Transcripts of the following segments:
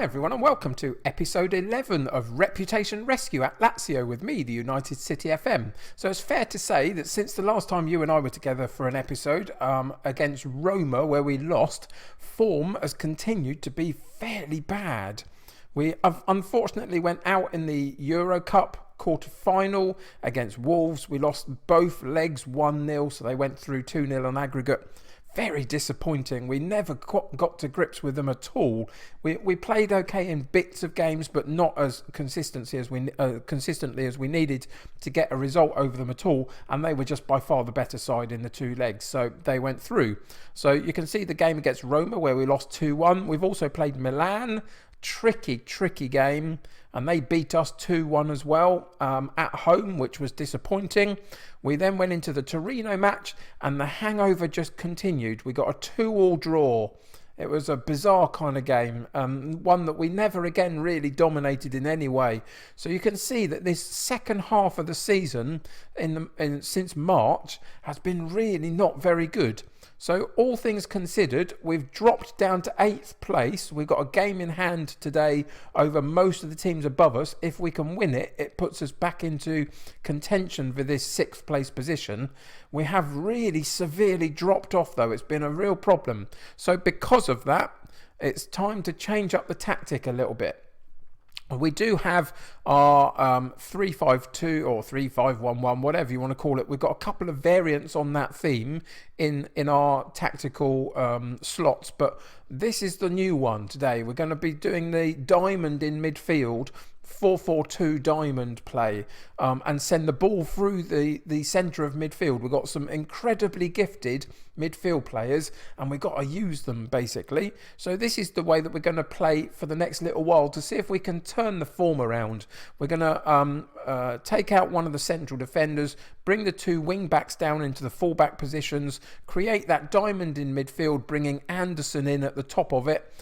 everyone, and welcome to episode 11 of Reputation Rescue at Lazio with me, the United City FM. So it's fair to say that since the last time you and I were together for an episode against Roma, where we lost, form has continued to be fairly bad. We unfortunately went out in the Euro Cup quarter-final against Wolves. We lost both legs 1-0, so they went through 2-0 on aggregate. Very disappointing. We never got to grips with them at all. We played okay in bits of games, but not as consistently as we needed to get a result over them at all. And they were just by far the better side in the two legs, so they went through. So you can see the game against Roma where we lost 2-1. We've also played Milan. Tricky game, and they beat us 2-1 as well at home, which was disappointing. We then went into the Torino match and the hangover just continued. We got a 2-2 draw. It was a bizarre kind of game, one that we never again really dominated in any way. So you can see that this second half of the season since March has been really not very good. So all things considered, we've dropped down to 8th place. We've got a game in hand today over most of the teams above us. If we can win it, it puts us back into contention for this 6th place position. We have really severely dropped off though. It's been a real problem. So because of that, it's time to change up the tactic a little bit. We do have our 3-5-2 or 3-5-1-1, whatever you want to call it. We've got a couple of variants on that theme in our tactical slots, but this is the new one today. We're going to be doing the diamond in midfield, 4-4-2 diamond play, and send the ball through the centre of midfield. We've got some incredibly gifted midfield players and we've got to use them basically. So this is the way that we're going to play for the next little while to see if we can turn the form around. We're going to take out one of the central defenders, bring the two wing backs down into the fullback positions, create that diamond in midfield, bringing Anderson in at the top of it.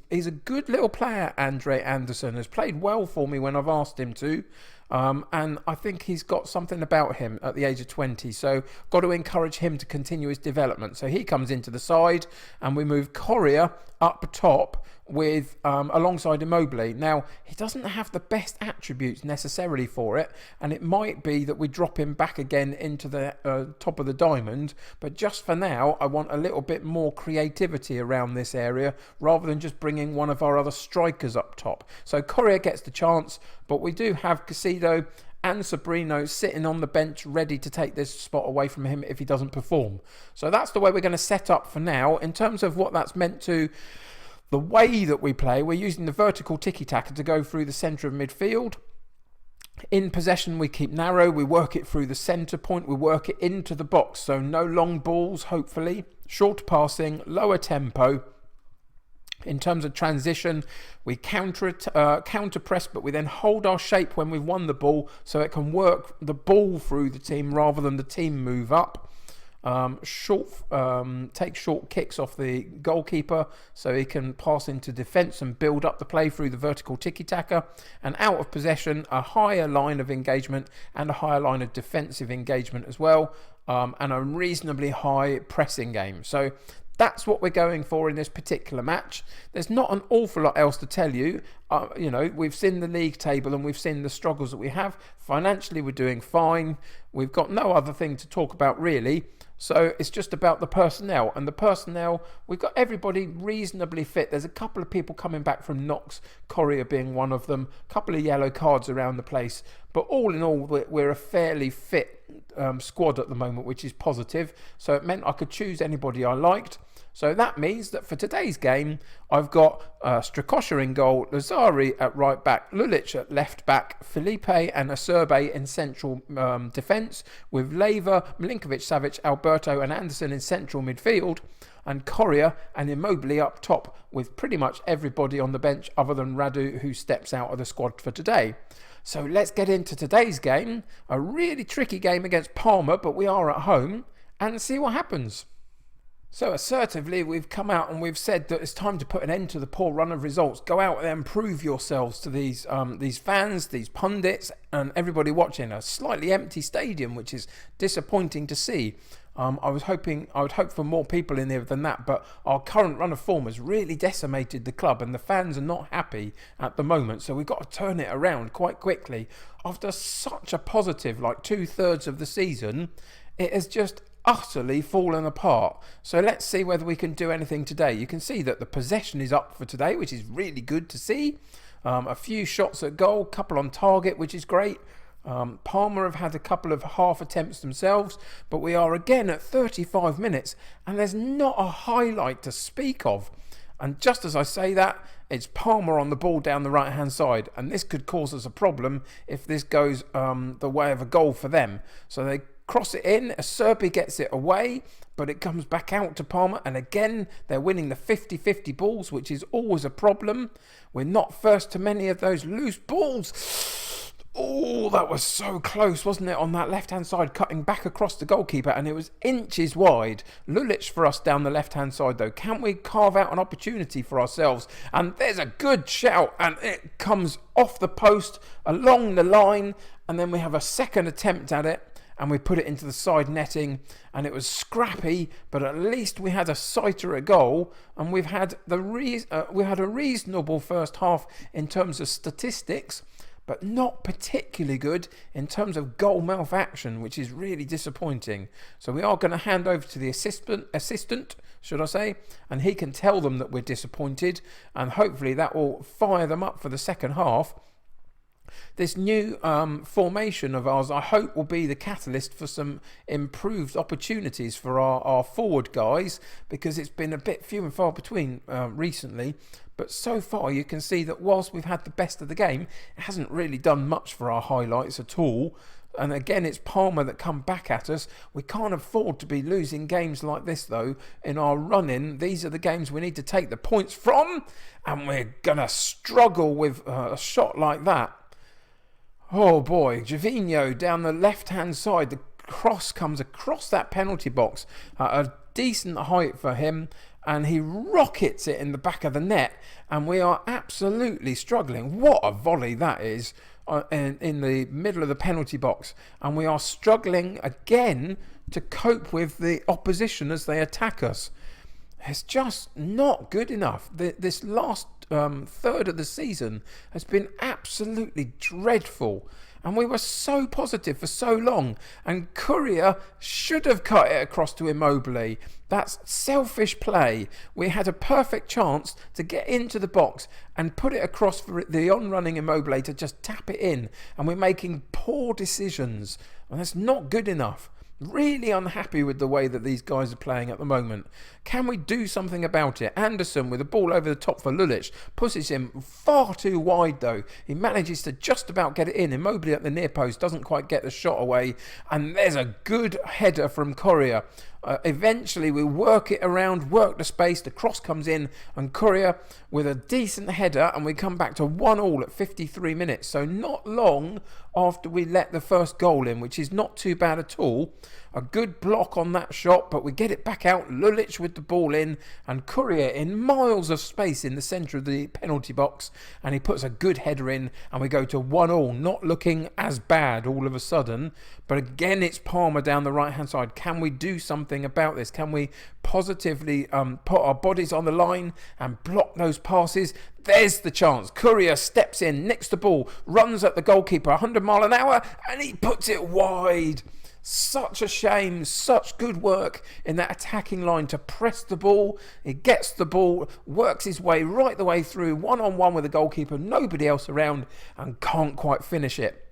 He's a good little player, Andre Anderson. Has played well for me when I've asked him to. And I think he's got something about him at the age of 20. So got to encourage him to continue his development. So he comes into the side and we move Correa up top with alongside Immobile. Now, he doesn't have the best attributes necessarily for it, and it might be that we drop him back again into the top of the diamond, but just for now I want a little bit more creativity around this area rather than just bringing one of our other strikers up top. So Correa gets the chance, but we do have Casido and Sabrino sitting on the bench ready to take this spot away from him if he doesn't perform. So that's the way we're going to set up for now. In terms of what that's meant to the way that we play, we're using the vertical tiki-taka to go through the centre of midfield. In possession, we keep narrow. We work it through the centre point. We work it into the box. So no long balls, hopefully. Short passing, lower tempo. In terms of transition, we counter press, but we then hold our shape when we've won the ball so it can work the ball through the team rather than the team move up. Take short kicks off the goalkeeper so he can pass into defence and build up the play through the vertical tiki-taka. And out of possession, a higher line of engagement and a higher line of defensive engagement as well, and a reasonably high pressing game. So that's what we're going for in this particular match. There's not an awful lot else to tell you. We've seen the league table and we've seen the struggles that we have. Financially, we're doing fine. We've got no other thing to talk about really. So it's just about the personnel. And the personnel, we've got everybody reasonably fit. There's a couple of people coming back from knocks, Correa being one of them, a couple of yellow cards around the place. But all in all, we're a fairly fit squad at the moment, which is positive. So it meant I could choose anybody I liked. So that means that for today's game, I've got Strakosha in goal, Lazari at right back, Lulic at left back, Felipe and Acerbe in central defence, with Leiva, Milinkovic-Savic, Alberto and Anderson in central midfield, and Correa and Immobile up top, with pretty much everybody on the bench other than Radu, who steps out of the squad for today. So let's get into today's game, a really tricky game against Parma, but we are at home, and see what happens. So assertively, we've come out and we've said that it's time to put an end to the poor run of results. Go out there and prove yourselves to these fans, these pundits, and everybody watching. A slightly empty stadium, which is disappointing to see. I would hope for more people in there than that, but our current run of form has really decimated the club, and the fans are not happy at the moment. So we've got to turn it around quite quickly. After such a positive, like 2/3 of the season, it has just utterly fallen apart. So let's see whether we can do anything today. You can see that the possession is up for today, which is really good to see. A few shots at goal, couple on target, which is great. Parma have had a couple of half attempts themselves, but we are again at 35 minutes and there's not a highlight to speak of. And just as I say that, it's Parma on the ball down the right hand side, and this could cause us a problem if this goes the way of a goal for them. So they cross it in, Acerbi gets it away, but it comes back out to Parma, and again they're winning the 50-50 balls, which is always a problem. We're not first to many of those loose balls. Oh, that was so close, wasn't it, on that left-hand side, cutting back across the goalkeeper, and it was inches wide. Lulic for us down the left-hand side, though. Can we carve out an opportunity for ourselves? And there's a good shout, and it comes off the post, along the line, and then we have a second attempt at it, and we put it into the side netting, and it was scrappy, but at least we had a sighter at goal, and we had a reasonable first half in terms of statistics, but not particularly good in terms of goal mouth action, which is really disappointing. So we are going to hand over to the assistant, should I say, and he can tell them that we're disappointed, and hopefully that will fire them up for the second half. This new formation of ours, I hope, will be the catalyst for some improved opportunities for our forward guys, because it's been a bit few and far between recently. But so far you can see that whilst we've had the best of the game, it hasn't really done much for our highlights at all. And again, it's Parma that come back at us. We can't afford to be losing games like this, though. In our run-in, these are the games we need to take the points from, and we're going to struggle with a shot like that. Oh boy, Gervinho down the left-hand side. The cross comes across that penalty box at a decent height for him, and he rockets it in the back of the net, and we are absolutely struggling. What a volley that is in the middle of the penalty box, and we are struggling again to cope with the opposition as they attack us. It's just not good enough. This last third of the season has been absolutely dreadful, and we were so positive for so long, and Courier should have cut it across to Immobile. That's selfish play. We had a perfect chance to get into the box and put it across for the on-running Immobile to just tap it in, and we're making poor decisions, and that's not good enough. Really unhappy with the way that these guys are playing at the moment. Can we do something about it? Anderson with the ball over the top for Lulic. Pushes him far too wide, though. He manages to just about get it in. Immobile at the near post doesn't quite get the shot away. And there's a good header from Courier. Eventually we work it around, work the space, the cross comes in, and Courier with a decent header, and we come back to 1-1 at 53 minutes. So not long after we let the first goal in, which is not too bad at all. A good block on that shot, but we get it back out. Lulic with the ball in, and Courier in miles of space in the centre of the penalty box, and he puts a good header in, and we go to 1-1, not looking as bad all of a sudden. But again, it's Parma down the right hand side. Can we do something about this? Can we positively put our bodies on the line and block those passes? There's the chance. Courier steps in, nicks the ball, runs at the goalkeeper 100 miles an hour, and he puts it wide. Such a shame. Such good work in that attacking line to press the ball. He gets the ball, works his way right the way through, one-on-one with the goalkeeper, nobody else around, and can't quite finish it.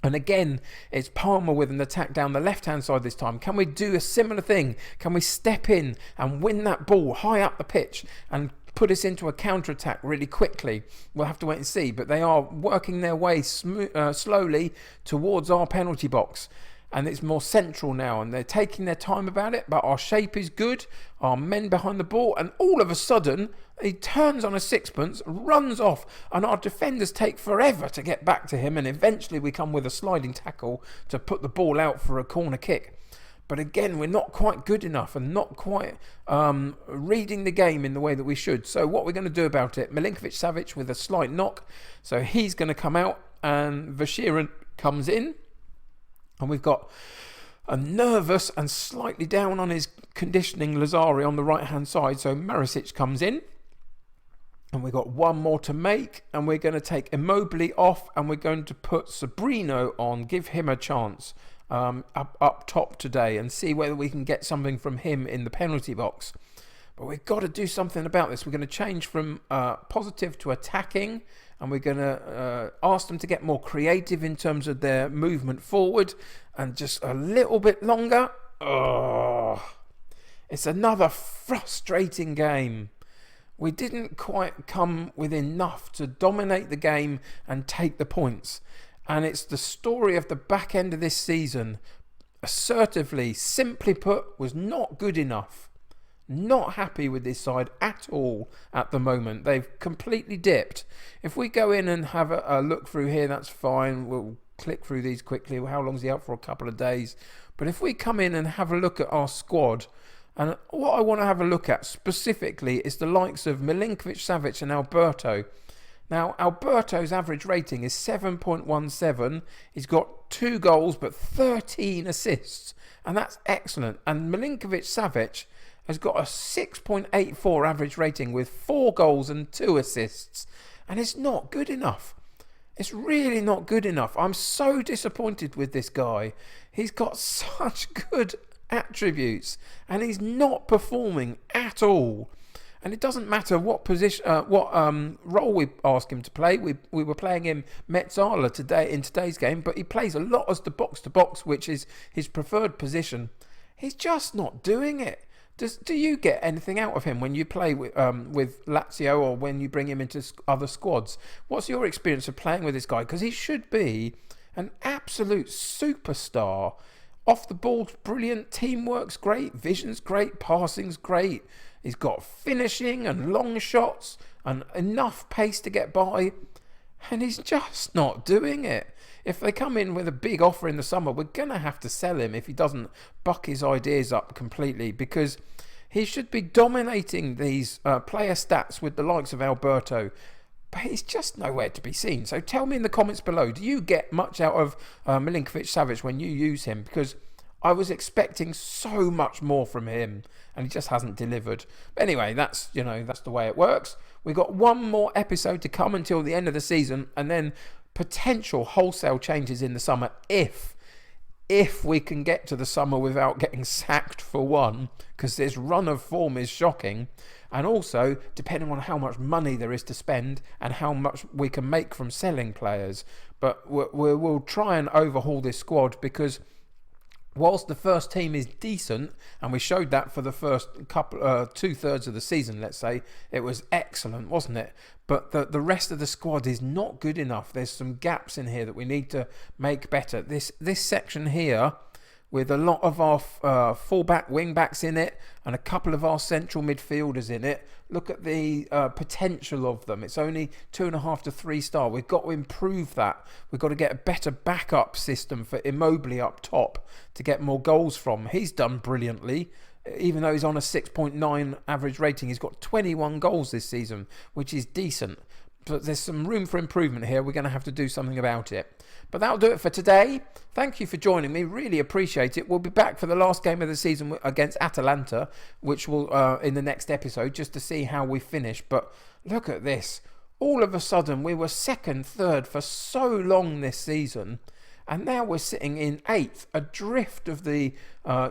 And again, it's Parma with an attack down the left-hand side this time. Can we do a similar thing? Can we step in and win that ball high up the pitch and put us into a counter-attack really quickly? We'll have to wait and see. But they are working their way slowly towards our penalty box. And it's more central now, and they're taking their time about it, but our shape is good, our men behind the ball, and all of a sudden, he turns on a sixpence, runs off, and our defenders take forever to get back to him, and eventually we come with a sliding tackle to put the ball out for a corner kick. But again, we're not quite good enough and not quite reading the game in the way that we should. So what we're going to do about it, Milinkovic-Savic with a slight knock, so he's going to come out, and Vashirin comes in. And we've got a nervous and slightly down on his conditioning Lazari on the right-hand side. So Marisic comes in. And we've got one more to make. And we're going to take Immobile off. And we're going to put Sabrino on. Give him a chance up top today. And see whether we can get something from him in the penalty box. But we've got to do something about this. We're going to change from positive to attacking. And we're going to ask them to get more creative in terms of their movement forward. And just a little bit longer. Oh, it's another frustrating game. We didn't quite come with enough to dominate the game and take the points. And it's the story of the back end of this season. Assertively, simply put, was not good enough. Not happy with this side at all at the moment. They've completely dipped. If we go in and have a look through here, that's fine. We'll click through these quickly. How long's he out for? A couple of days. But if we come in and have a look at our squad, and what I want to have a look at specifically is the likes of Milinkovic-Savic and Alberto. Now, Alberto's average rating is 7.17. He's got 2 goals but 13 assists. And that's excellent. And Milinkovic-Savic has got a 6.84 average rating with 4 goals and 2 assists. And it's not good enough. It's really not good enough. I'm so disappointed with this guy. He's got such good attributes and he's not performing at all. And it doesn't matter what position, role we ask him to play. We were playing him Mezzala today in today's game, but he plays a lot as the box to box, which is his preferred position. He's just not doing it. Do you get anything out of him when you play with Lazio or when you bring him into other squads? What's your experience of playing with this guy? Because he should be an absolute superstar. Off the ball's brilliant, teamwork's great, vision's great, passing's great. He's got finishing and long shots and enough pace to get by. And he's just not doing it. If they come in with a big offer in the summer, we're going to have to sell him if he doesn't buck his ideas up completely, because he should be dominating these player stats with the likes of Alberto. But he's just nowhere to be seen. So tell me in the comments below, do you get much out of Milinkovic-Savic when you use him? Because I was expecting so much more from him and he just hasn't delivered. But anyway, that's the way it works. We've got one more episode to come until the end of the season, and then potential wholesale changes in the summer if we can get to the summer without getting sacked for one, because this run of form is shocking. And also, depending on how much money there is to spend and how much we can make from selling players. But we'll try and overhaul this squad, because whilst the first team is decent, and we showed that for the first couple 2/3 of the season, let's say, it was excellent, wasn't it? But the rest of the squad is not good enough. There's some gaps in here that we need to make better. This section here, with a lot of our full-back wing-backs in it and a couple of our central midfielders in it, look at the potential of them. It's only 2.5 to 3 star. We've got to improve that. We've got to get a better backup system for Immobile up top to get more goals from. He's done brilliantly. Even though he's on a 6.9 average rating, he's got 21 goals this season, which is decent. But there's some room for improvement here. We're going to have to do something about it. But that'll do it for today. Thank you for joining me. Really appreciate it. We'll be back for the last game of the season against Atalanta, which will in the next episode, just to see how we finish. But look at this. All of a sudden, we were second, third for so long this season. And now we're sitting in 8th, adrift of the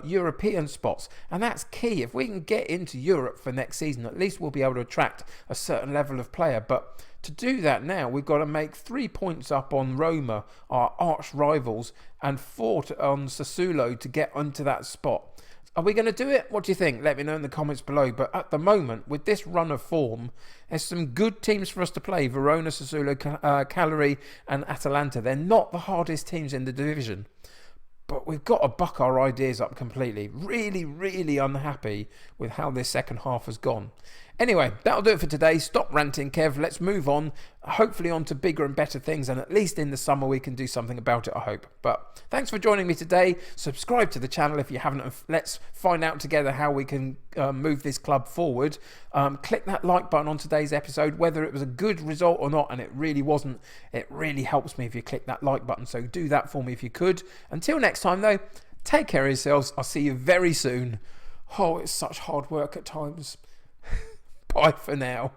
European spots. And that's key. If we can get into Europe for next season, at least we'll be able to attract a certain level of player. But to do that now, we've got to make 3 points up on Roma, our arch rivals, and 4 on Sassuolo to get onto that spot. Are we going to do it? What do you think? Let me know in the comments below. But at the moment, with this run of form, there's some good teams for us to play. Verona, Sassuolo, Cagliari and Atalanta. They're not the hardest teams in the division. But we've got to buck our ideas up completely. Really, really unhappy with how this second half has gone. Anyway, that'll do it for today. Stop ranting, Kev. Let's move on. Hopefully on to bigger and better things. And at least in the summer we can do something about it, I hope. But thanks for joining me today. Subscribe to the channel if you haven't. And let's find out together how we can move this club forward. Click that like button on today's episode, whether it was a good result or not. And it really wasn't. It really helps me if you click that like button. So do that for me if you could. Until next time, though. Take care of yourselves. I'll see you very soon. Oh, it's such hard work at times. Bye for now.